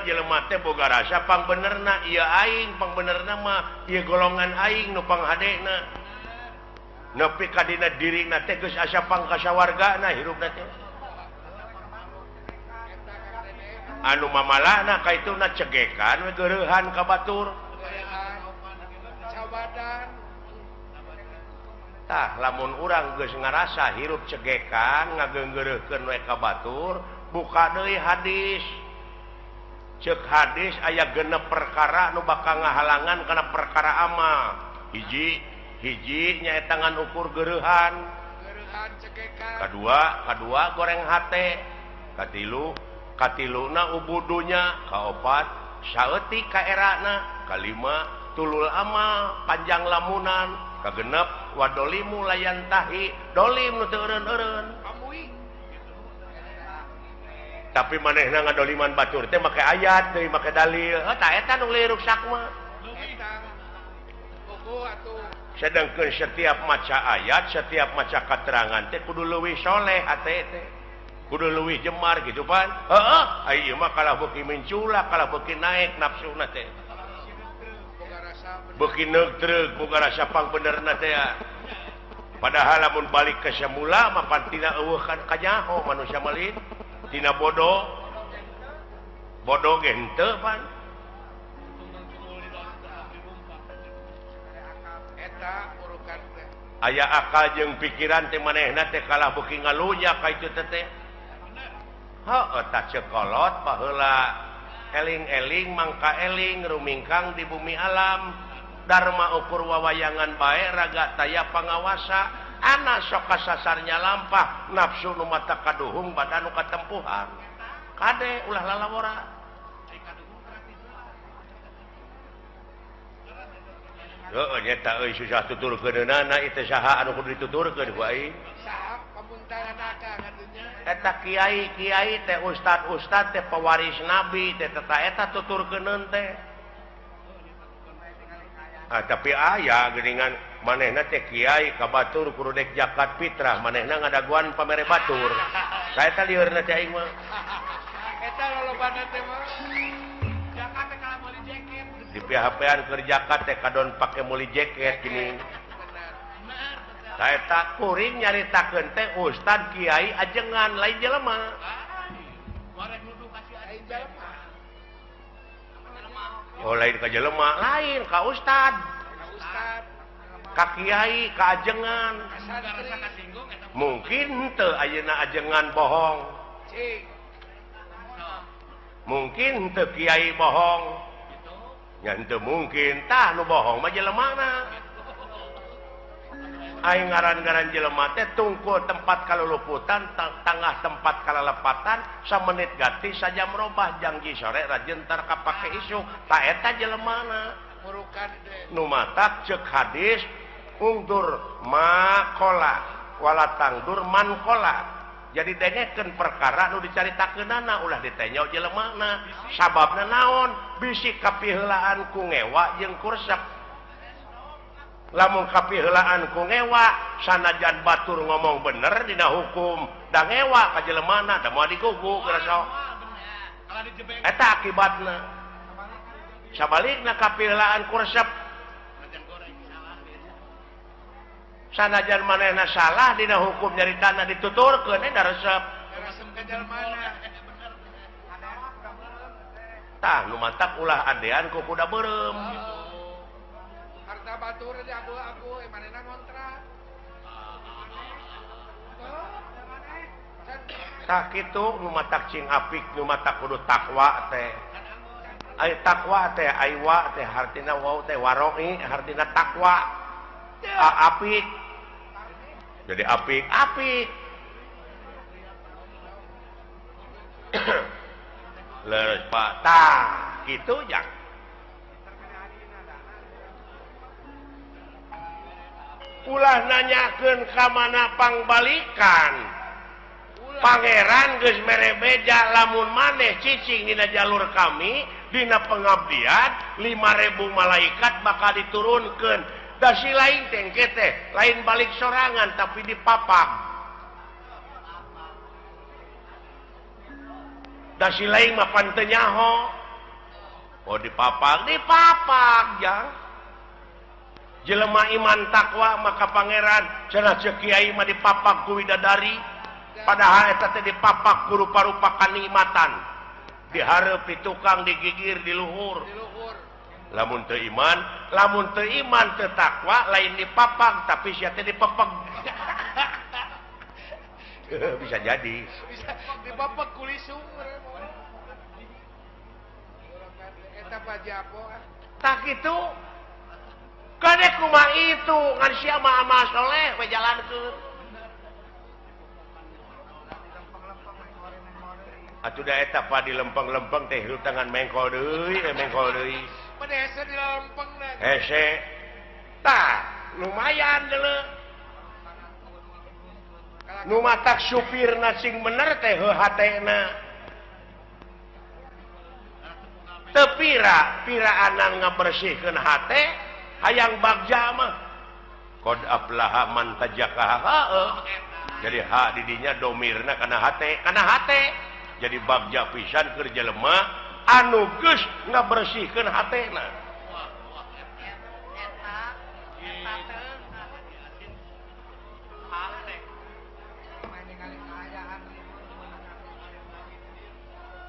jelema teh boga rasa pang benerna ieu aing pang benerna mah ieu golongan aing nu pang hadena nepi ka dina dirina teh geus asa pang kasawargana hirupna teh anu mamalahna kaituna cegekan we geureuhan ka batur tah lamun urang geus ngarasa hirup cegekan ngageunggeureukkeun we ka batur buka deui hadis cek hadis aya genep perkara nu bakal ngahalangan kana perkara amal hiji nyaeta ngan ukur geureuhan kadua goreng hate katiluna ubudunya kaopat saeutik ka erana kalima tulul amal panjang lamunan kagenep wadolimu layan tahi dolim nu teu eureun-eureun tapi manehna ngadoliman batur teh make ayat teh make dalil tah eta nu liruk sakma sedangkeun setiap maca ayat setiap maca keterangan teh kudu leuwih soleh hate teh kudu leuwih jemar gitu pan heeh ieu mah kalah beuki menculak kalah beuki naik nafsuna teh beuki neutreug boga rasa pang benerna teh padahal lamun balik ke semula mah pan tina eueuh kan kanyaho manusia malin tina bodoh ge henteu pan aya akal jeung pikiran teh manehna teh kalah beuki ngalunya ka itu teh heuh tah cekolot paheula eling-eling mangka eling rumingkang di bumi alam dharma ukur wawayangan bae raga taya pangawasa anak sok kasasarnya lampah nafsu nu mata kaduhung badan nu katempuhan kade ulah lalawora heueuh nyata euy susah tuturkeunana itu saha anu kudu dituturkeun ku aing saha pamuntaranaka ngadunya eta kiai teh ustad teh pewaris nabi teh eta tuturkeuneun teh tapi aya geuningan manehna teh kiai ka batur kudu dek zakat fitrah manehna ngadaguan pamere batur saeta liurna teh aing mah eta lolobana teh mah zakat teh kala meuli jaket di PHP-an keur zakat teh kadon pake meuli jaket gini saeta kuring nyaritakeun teh ustad kiai ajengan lain jelema bareng nuduh kasih aing jelema oh lain ka jelema lain ka ustad ka kiai ka ajengan mungkin teu ayeuna ajengan bohong mungkin teu kiai bohong nya henteu mungkin tah nu bohong mah jelemana aing ngaran-ngaran jelema teh tungkul tempat kaluluputan tangah tempat kalalepatan samenit ganti saja merubah janji sore rajin tar kapake isu ta eta jelemana nu matak cek hadis ungdur makola wala tangdur mankola jadi dengekeun perkara nu dicaritakeunana ulah ditenya jelemana sababna naon bisi kapiheulaan ku ngewa jeung kursep lamun kapiheulaan ku ngewa sanajan batur ngomong bener dina hukum da ngewa ka jelemana da moal diguguk rasa eta akibatna sabalikna kapiheulaan kursep sanajan manehna salah dina hukum nyaritana dituturkeun da resep ka jelemana tah nu matak ulah adean ku kuda beureum harta batur di abu-abu manehna ngontrak tah kitu nu matak cing apik nu matak kudu takwa teh ai takwa teh aiwa teh hartina wau teh waroi hartina takwa apik jadi apik leres pak tah kitu jang ulah nanyakeun ka mana pangbalikan pangeran geus mere beja lamun maneh cicing dina jalur kami dina pengabdian 5.000 malaikat bakal diturunkeun da si lain tengke teh lain balik sorangan tapi dipapag da si lain mah pan teu nyaho Oh dipapag ya. Jelema iman takwa maka pangeran cenah ceuk kiai mah dipapag ku widadari. Padahal eta teh dipapak ku rupa-rupa kanikmatan. Dihareup di tukang digigir di luhur. Lamun teu iman teu takwa lain dipapag tapi sia teh dipepeg. Bisa jadi. Bisa dipapag kulisung. Eta pajapo. Tak kitu. Kadek kumaha itu ngan sia mah amal soleh we jalankeun. Atuh da eta pa di lempeng-lempeng teh hirup tangan mengkol deui, mengkol deui. Pada hese di lempeng na. Hese. Tah, lumayan deuleu. Nu matak supirna sing bener teh hatena. Teu piraan ngabersihkeun hate hayang bagja mah. Qad aflaha man tajakaha. Jadi hak di dinya domirna kana hate. Jadi bagja pisan keur jelema anu geus ngabersihkeun hatena.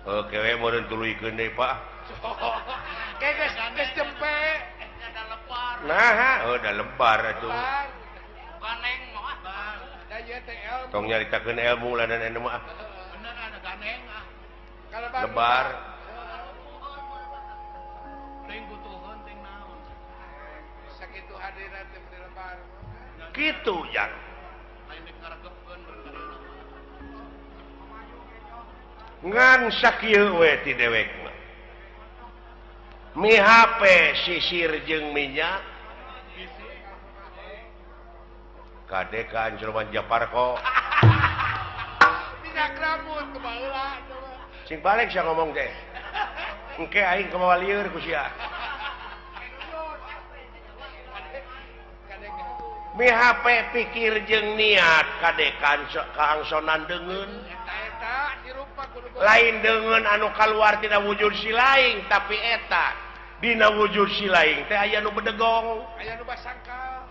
Oke we meureun tuluykeun deui Pak. Geus jempe. Ada lebar. Nah, da lebar atuh. Ganeng mah. Da ieu teh ilmu. Tong nyaritakeun ilmu ladan anu mah. Bener ada ganeng ah. Lebar. Teuing butuheun teuing naon. Sakitu hadiran teh lebar. Kitu yang Lain dikaregepkeun berkarina. ngan sakieu we ti dewekna. Mi HP sisir jeung minyak. Kade ka Anjurman Japarko. Minyak rambut kebaheula. Sing balik sia ngomong teh. Engke aing kumaha lieur ku sia. Mi HP pikir jeung niat kade kaangsonan deungeun. Eta dirupa kudu Lain deungeun anu kaluar tina wujud si laing tapi eta dina wujud si laing teh aya nu bedegong. aya nu basangkal.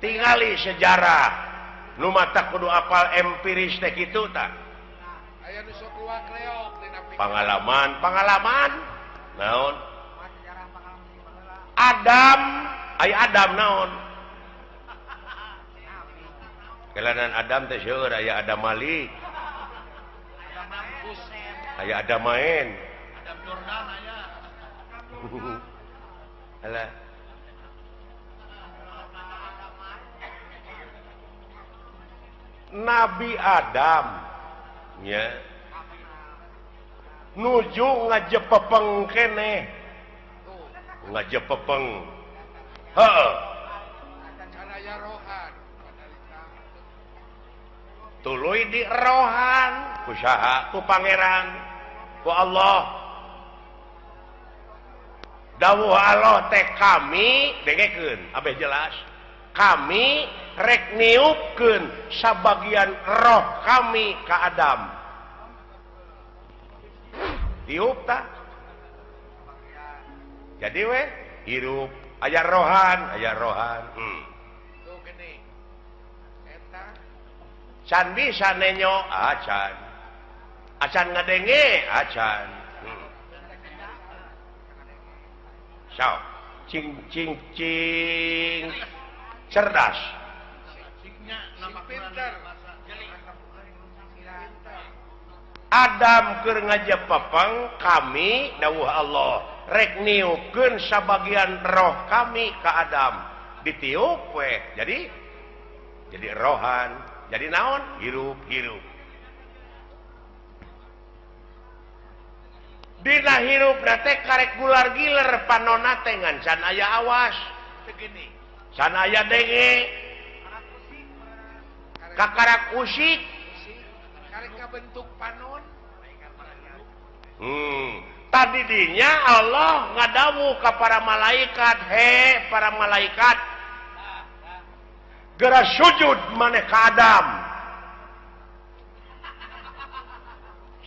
Tingali sejarah nu mata kudu apal empiris teh kitu tah. Aya nu sok luak reok dina pikiran. Pengalaman naon? Adam, aya Adam naon? Kelanan Adam teh seueur aya Adam Malik. Aya Adam main. Adam Jordan aya. Alah. Nabi Adam nya nuju ngajepepeng keneh. Ngajepepeng. Heeh. Canaya rohan. Tuluy di rohan ku saha? Ku pangeran, ku Allah. Dawuh Allah teh kami dengekeun abeh jelas. Kami rek niupkeun sabagian roh kami ka Adam. Tiup tah. Jadi we hirup aya rohan. Tuh gini. Eta Can bisa nenyo acan. Acan ngadenge acan. So, cing cerdas. siknya nama pinter. Adam keur ngajepepeng kami dawuh Allah rek niupkeun sabagian roh kami ka Adam. Ditiup we. Jadi rohan. Jadi naon? Hirup. Dina hirup nate karek gular giler panonna teh ngan can aya awas. Begini. Can aya denge. Kakarak usik. Karek bentuk panon. Tadi dinya Allah ngadawu ka para malaikat, he para malaikat. Gera sujud maneh ka Adam.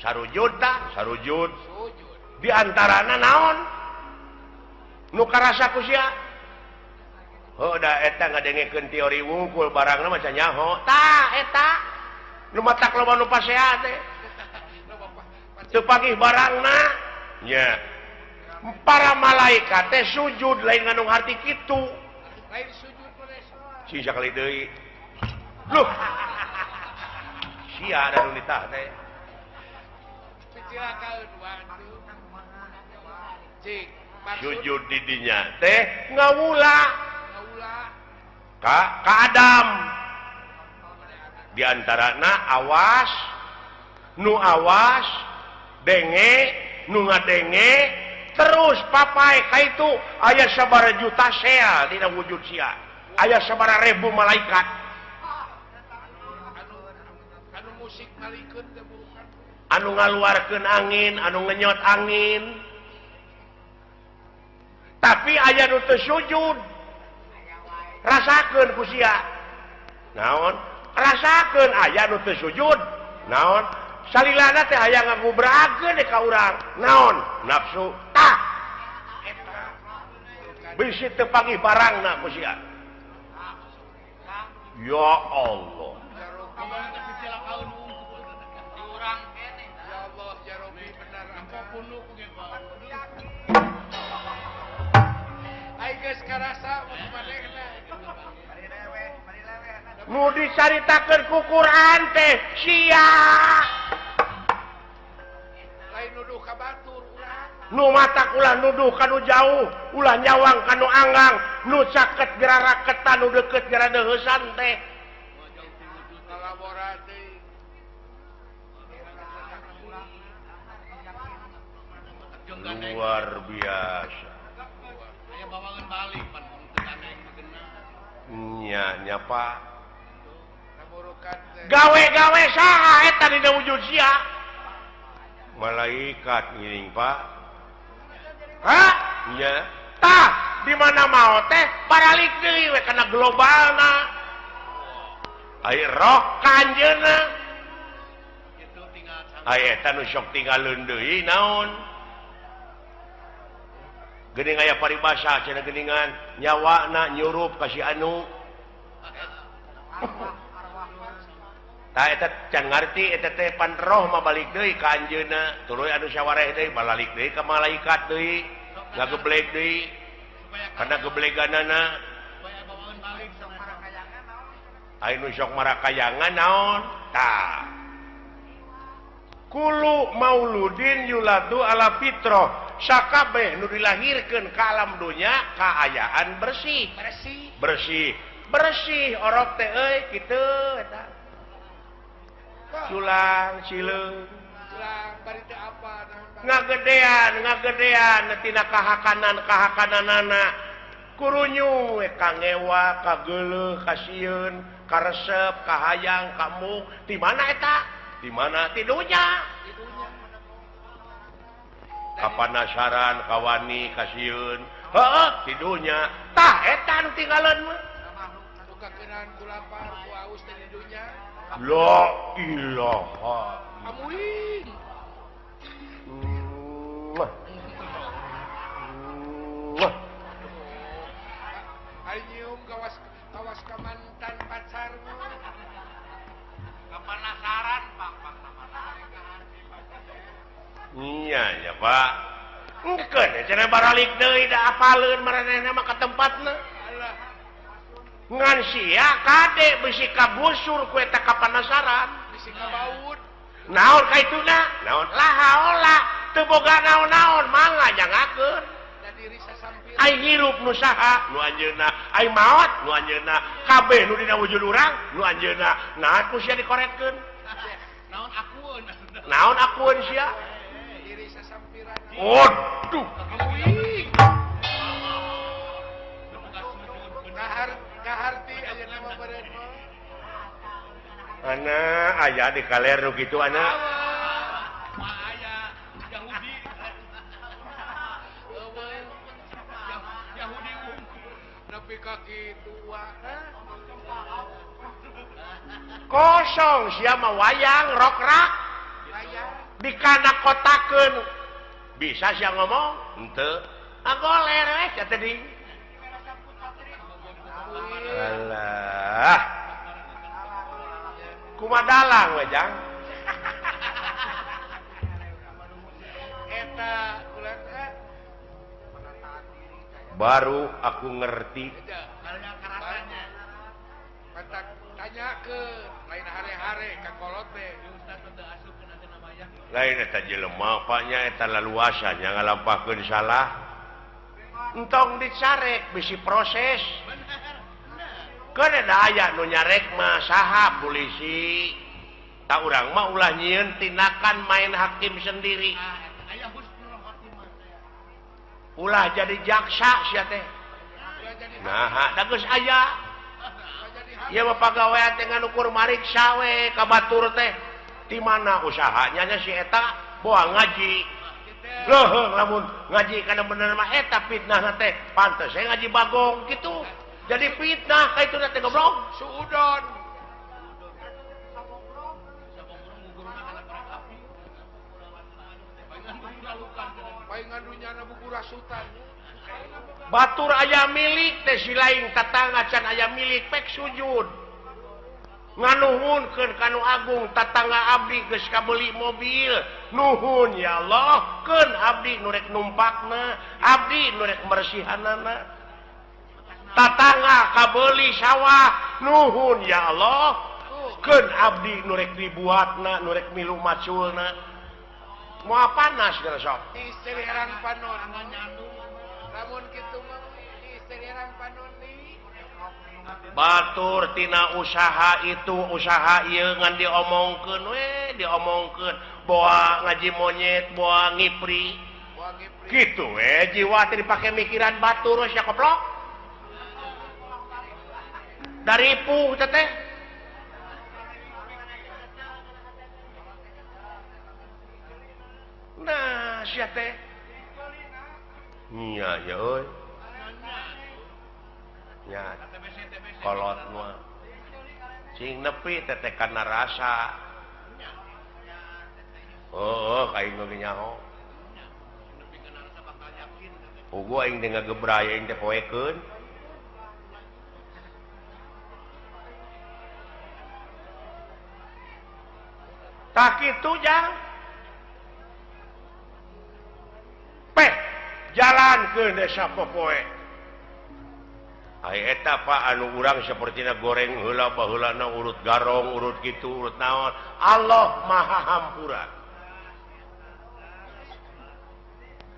Sarujud tah, sarujud. di antarana naon nu karasaku sia da eta ngadengekeun teori wungkul barangna maca nyaho tah eta nu matak loba nu pasea teh teu pagih barangna nya para malaikat teh sujud lain ngandung arti kitu lain sujud si sakali deui loh sia da nu ditah teh kecilakaeun waduh cik sujud di dinya teh ngawula ka Adam di antarana awas nu awas denge nu ngadenge terus papai kaitu aya sabaraha juta sel dina wujud sia aya sabaraha ribu malaikat anu musik malikeun teh bukan anu ngaluarkeun angin anu ngenyot angin tapi aya nu teu sujud rasakeun ku sia naon rasakeun aya nu teu sujud naon salilana teh aya ngagubrakeun ka urang naon nafsu tah eta bisi teu pagih barangna ku sia ya Allah kecilakaeun di urang kene ya Allah ya Rabbi benar apa punu ku ge ai geus karasa manehna nu dicaritakeun ku Quran teh sia lain nuduh ka batur urang nu matak ulah nuduh ka nu jauh ulah nyawang ka nu anggang nu caket geraraketan nu deukeut gara deuheusan teh kolaborasi luar biasa aya bawangan balik pan teu kana yang begenah nya Pak namurukan teh gawe-gawe saha eta dina wujud sia malaikat ngiring Pak hah nya tah di mana mau teh baralik deui we kana globalna ai roh kanjeuna itu tinggal ai eta nu sok tinggalin deui naon geuning aya paribasa cenah geuningan nyawana nyurup ka si anu tah eta can ngarti eta teh pan roh mah balik deui ka anjeunna tuluy anu sawareh deui balik deui ka malaikat deui ngageblek deui kana gebleganana supaya bawangan balik sama aya nu sok marakayangan naon tah kulu mauludin yuladu ala fitrah sakabeh nu dilahirkeun ka alam dunya kaayaan bersih orok teh euy kitu eta culang cileung bari teh apa ngagedean tina kahakananana kurunyu we kangewa kageuleuh kasieun karesep kahayang kamu di mana eta di mana tidunya kapanasaran kawani kasieun heuh tidunya tah eta nu tinggalan mah nu kakeunaan ku lapar ku aus teh di dunya la ilaha amuing ai nyium kawas ka mantan pacarmu kapanasaran Pak iya ya Pak engkeun cenah baralik deui da apaleun maranehna mah ka tempatna alah ngan sia kade bisi kabusur ku eta kapanasaran bisi kabaud naon kaituna naon lahaola teu boga naon-naon mangga jangakeun da diri sasampir ai hirup nu saha nu anjeunna ai maot nu anjeunna kabeh nu dina wujud urang nu anjeunna naon ku sia dikoretkeun naon akueun sia diri sasampiran waduh amuing kaharti aya nama badan mah ana aya di kaler nu kitu ana aya Yahudi Yahudi nepi ka kitu kosong sia mah wayang rokrak aya dikana kotakeun bisa sih ngomong ente goler tadi alah kumadalang wejang eta kulat baru aku ngerti Pantak tanya ke lain hari-hari ka kolot teh lain eta jelema paknya eta laluasanya ngalampakeun salah entong dicarek bisi proses kan ada aya nu nyarek mah saha polisi tak urang mah ulah nyieun tindakan main hakim sendiri ulah jadi jaksa sia teh nah da geus aya ieu mah pagawean teh nganukur mariksa we ka batur teh di mana usahanya nya si eta boa ngaji leuheung lamun ngaji kana bener mah eta fitnah teh pantes saya ngaji bagong gitu jadi fitnah ka itu teh goblok suudon paingan dunyana buku rasutan batur aya milik teh si lain tatangga can aya milik pek sujud nganuhunkeun kanu agung tatangga abdi geus kabeli mobil nuhun ya Allah keun abdi nu rek numpakna abdi nu rek mersihanana tatangga kabeli sawah nuhun ya Allah keun abdi nu rek dibuatna nu rek milu maculna moal panas geus sok isteriran panon lamun kitu mah isteriran panon ni batur tina usaha itu usaha ieu ngan diomongkeun we diomongkeun boa ngaji monyet boa ngipri kitu we jiwa teh dipake mikiran batur sia koplok dari puh teh nah sia teh nya ya euy nya kolot mah cing nepi teteh kana rasa kain nu nyaho ugu aing teh ngagebraya aing teh poekeun tak kitu jang jalan ke desa popoe ai eta Pak anu urang sapertina goreng heula baheulana urut garong urut kitu urut naon Allah Maha Hampura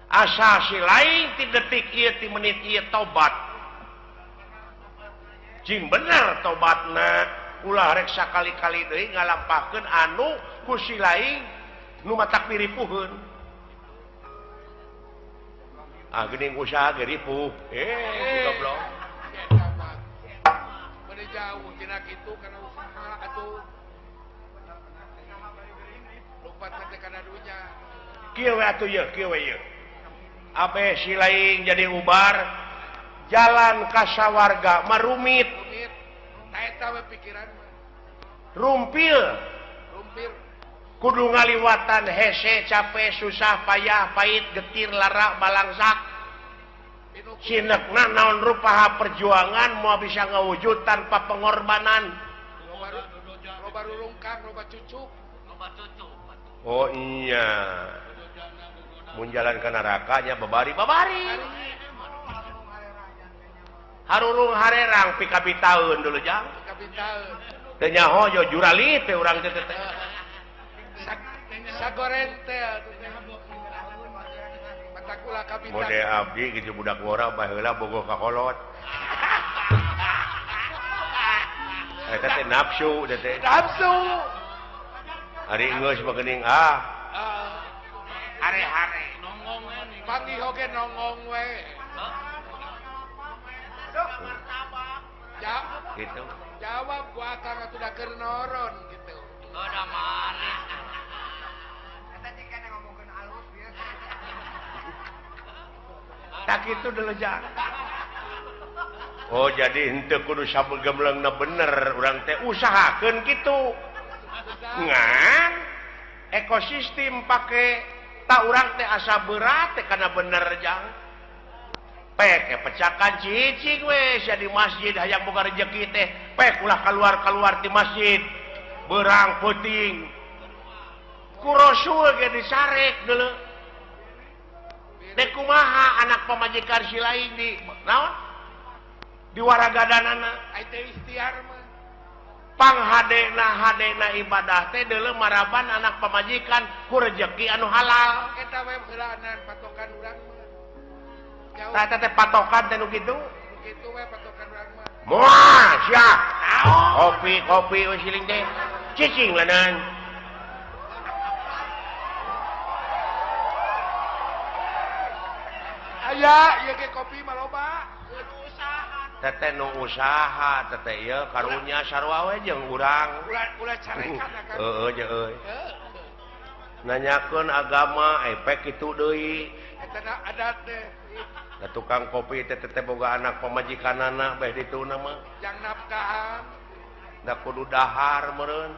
asa si lain ti detik ieu ti menit ieu tobat cing bener tobatna ulah rek sakali-kali deui ngalampakeun anu ku si lain nu matak piripuheun geuning usaha ge ripuh goblok bade jauh tina kitu kana usaha atuh lompat teh kana dunya kieu we atuh ieu kieu we ieu abe si lain jadi ubar jalan ka sawarga marumit ta eta we pikiran rumpil kudu ngaliwatan hese capek susah payah pahit getir lara balangsak sinekna naon rupaha perjuangan mau bisa ngawujud tanpa pengorbanan loba rulungkang loba cucuk oh iya mun jalan ke nerakanya babari harurung harerang pikabi taun dulu jang teu nyaho yo jurali teh urang teh sagoren teh matakula kapitan mode abdi gitu budak ngora baheula bogoh ka kolot eta teh nafsu teh ari geus bageuning hare-hare panggih oge nongong we gitu jawab ku akang atuh da keur noron gitu udah manis eta jika ngomongkeun alus bieu tak itu dulu jang oh jadi henteu kudu sabegemleungna bener urang teh usahakeun kitu ngan ekosistem pake tak urang teh asa berat teh karena bener jang pek pecakan cicing we sia di masjid hayang boga rezeki teh pek ulah keluar di masjid berang puting ku rasul ge disarek deuleu dek kumaha anak pamajikan si lain di naon di waragadanana ai teh ikhtiar mah hadena ibadah teh deuleu maraban anak pamajikan ku rezeki anu halal eta we heulanan patokan urang mah jauh tah teh patokan teh nu kitu kitu we patokan urang mah moal sia kopi we siling teh cicing leunan aya ieu ge kopi mah loba teteh nu usaha teteh ieu karunya sarua we jeung urang ulah carekan kan heueuh je euy nanyakeun agama pek kitu deui eta adat teh da tukang kopi teh teteh boga anak pamajikanana beh dituna mah jang nafkahan da kudu dahar meureun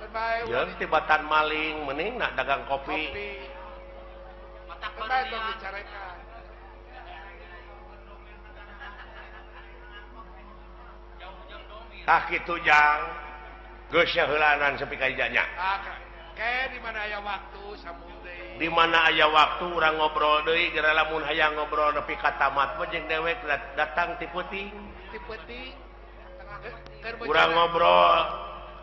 bae jeung tibatan maling mending nak dagang kopi bae tong dicarekan tah kitu jang geus heulanan sepi ka ijanya ke di mana aya waktu sambung deui di mana aya waktu urang ngobrol deui geura lamun hayang ngobrol nepi ka tamat mah jeung dewek datang ti peuting urang ngobrol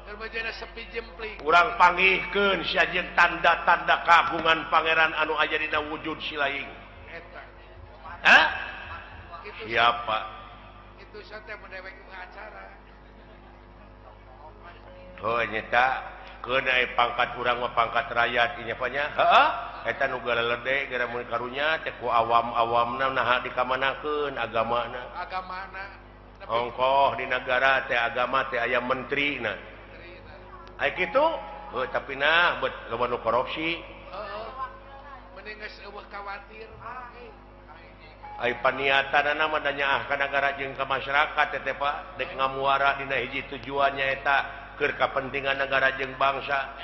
keur bejana sepi jempling urang panggihkeun sajeun tanda-tanda kagungan pangeran anu aya dina wujud si laing eta hah kitu siapa itu santai mendewek acara oh nyata keun aya pangkat urang mah pangkat rakyat ieu nya heeh eta nu galedeg gara mun karunya teh ku awam-awamna naha dikamanakeun agamana ongkoh di negara teh agama teh aya menterina aya kitu tapi nah bet loba nu korupsi mending geus eueuh kawatir aya paniatanana mah nyaah ka negara jeung ka masyarakat teh Pak dek ngamuara dina hiji tujuannya eta keur kepentingan negara jeung bangsa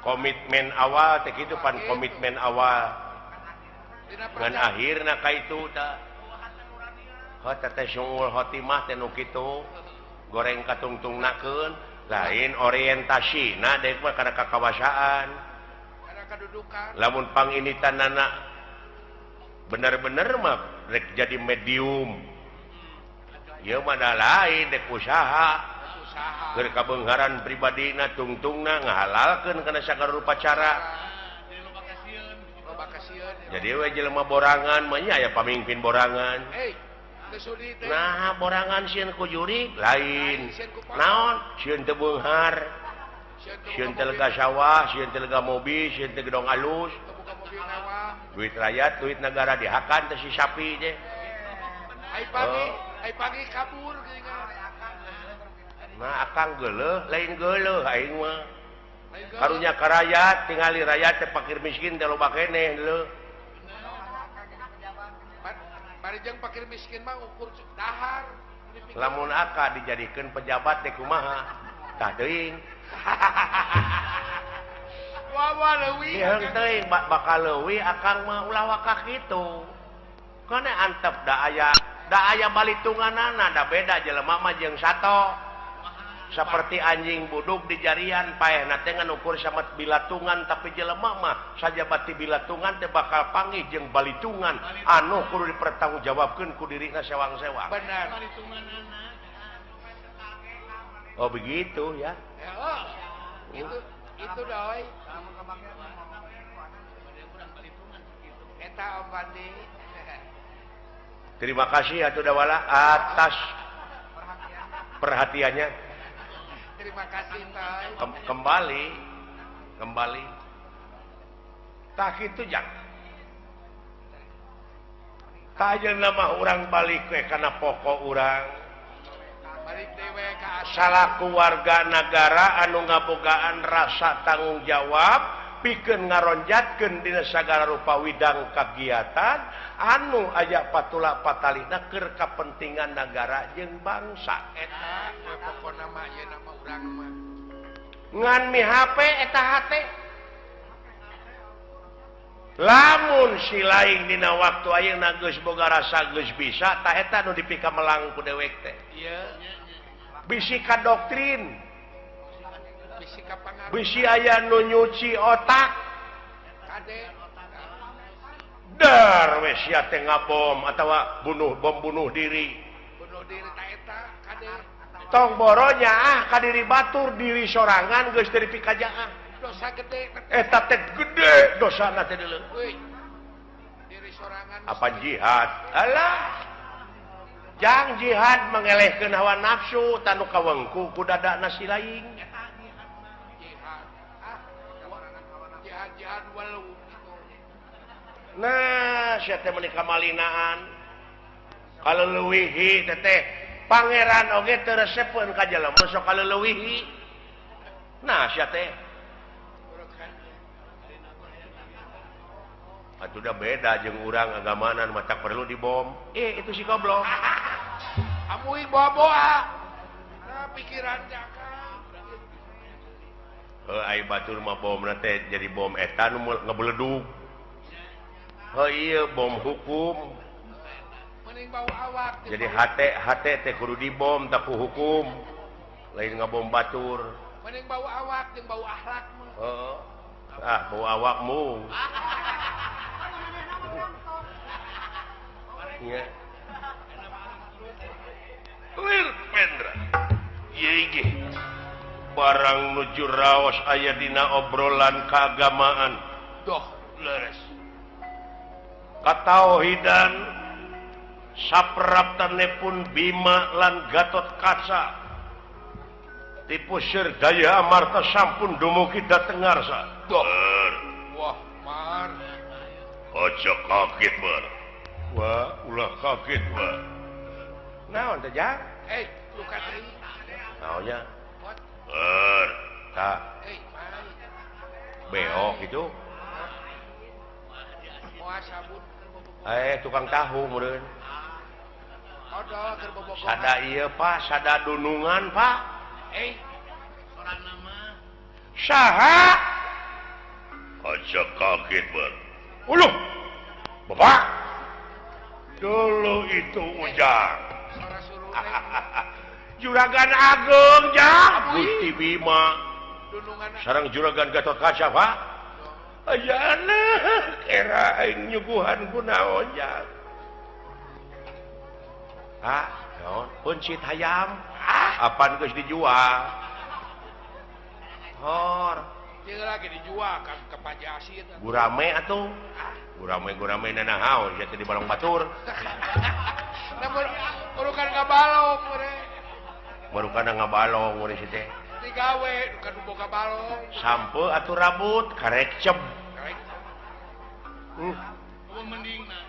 komitmen awal teh kitu pan komitmen awal ngan akhirna ka itu tah teh sungul khotimah teh nu kitu goreng katungtungnakeun lain orientasina dek mah kana kakawasaan kana kadudukan lamun panginitanana bener-bener mah rek jadi medium ieu mah da lain dek usaha keur kabeungharan pribadina tungtungna ngahalalkeun kana sagala rupa cara loba kasieun jadi we jelema borangan mah nya aya pamimpin borangan kesudi teh nah borangan sieun ku juri lain naon sieun teu beunghar sieun teu lega sawah sieun teu lega mobil sieun teu gedong alus buka mobil mewah duit rakyat duit negara dihakan teh si sapi teh ai pagi kabur geuningan nah akang geuleuh lain geuleuh aing mah karunya ka rakyat tingali rakyat teh fakir miskin teh loba keneh deuleu bari jeung fakir miskin mah ukur dahar lamun aka dijadikeun pejabat teh kumaha tah teuing wawa leuwih Diheung teuing bakal leuwih akang mah ulah waka kitu kana antep da aya balitunganana da beda jelema mah jeung sato seperti anjing buduk di jarian paehna teh ngukur samet bilatungan tapi jelema mah sajabat ti bilatungan teh bakal panggih jeung balitungan anu kudu dipertanggungjawabkeun ku dirina sewang-sewang benar oh begitu ya itu doi eta ompandi terima kasih atuh dawala atas perhatiannya terima kasih Toy kembali tak itu jang tak aja nama orang balik we karena pokok orang balik dewe ka salaku warga negara anu ngabogaan rasa tanggung jawab pikeun ngaronjatkeun dina sagala rupa widang kagiatan anu aya patula patalina keur kapentingan negara jeung bangsa eta pokona mah ieu nama urang mah ngan mi HP eta hate lamun si lain dina waktu ayeuna geus boga rasa geus bisa tah eta nu dipika melang ku dewek teh. Bisi ka doktrin, bisi aya nu nyuci otak. Dar we sia teh ngabom atawa bom bunuh diri. Ta eta kade. Tong boronya ka diri batur diri sorangan geus teu dipikajaan. Dosa gede. Eta teh gede dosana teh deuleu. Diri sorangan. Apa jihad? Alah. Jang jihad mengelehkeun hawa nafsu tanu kawengku ku dadana si laing. Jihad walau. Nah, sia teh menika malinaan. Kaleuweuhi teh pangeran oge teu resepkeun ka jelema sok kaleuweuhi. Nah, sia teh atuh udah beda jeung urang agamanan mata perlu dibom. Itu si goblok. Amuing boa-boa. Nah, pikiran jaka. Ai batur mah bomna teh jadi bom eta nu ngebledug. Iya bom hukum. Mending bau awak. Jadi hate teh kudu dibom tak ku hukum. Lain ngabom batur. Mending bau awak jeung bau akhlak mah. Heeh. Bau awakmu. Ya. Lir pendra. Ieu barang nuju raos aya dina obrolan keagamaan. Doh, leres. Katauhidan sapraptanepun Bima lan Gatot Kaca. Tipu Sir Daya Amarta sampun dumugi dhateng ngarsa. Doh. Wah, Mar. Aja kaget, Mar. Wah, ulah kaget, Wah. Naon teh, Jang? Lu katri. Naonnya? What? Tah. Mai. Beok gitu. Moal sabun. Tukang tahu meureun. Odol keur bobogohan. Sada ieu, Pak, sada dunungan, Pak. Soranna mah. Saha? Aja kaget, Bar. Uluh. Bapak. Dulu itu Ujang. Sora suruh. Juragan Agung, Jang. Gusti Bima. Dunungan. Sareng Juragan Gatot Kaca, Pak. Ayana, kira aing nyuguhan ku naon, Jang. Naon? Puncit hayam. Apaan geus dijual? Hor. Dia lagi dijual kan ke Pajasi. Gurame atuh. Gurame nanahaun sia teh di Balong Batur. Namun urukan ngabalong mure. Marukana ngabalong mure si teh. Digawe bukan boga balong. Sampe atuh rabut karek ceb. Mendingna.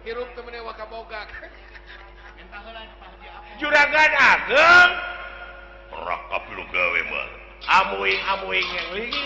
Hirup teu meuneu wakaboga. Juragan Ageng. Rakap lu gawe mah. Amuing yang ligi.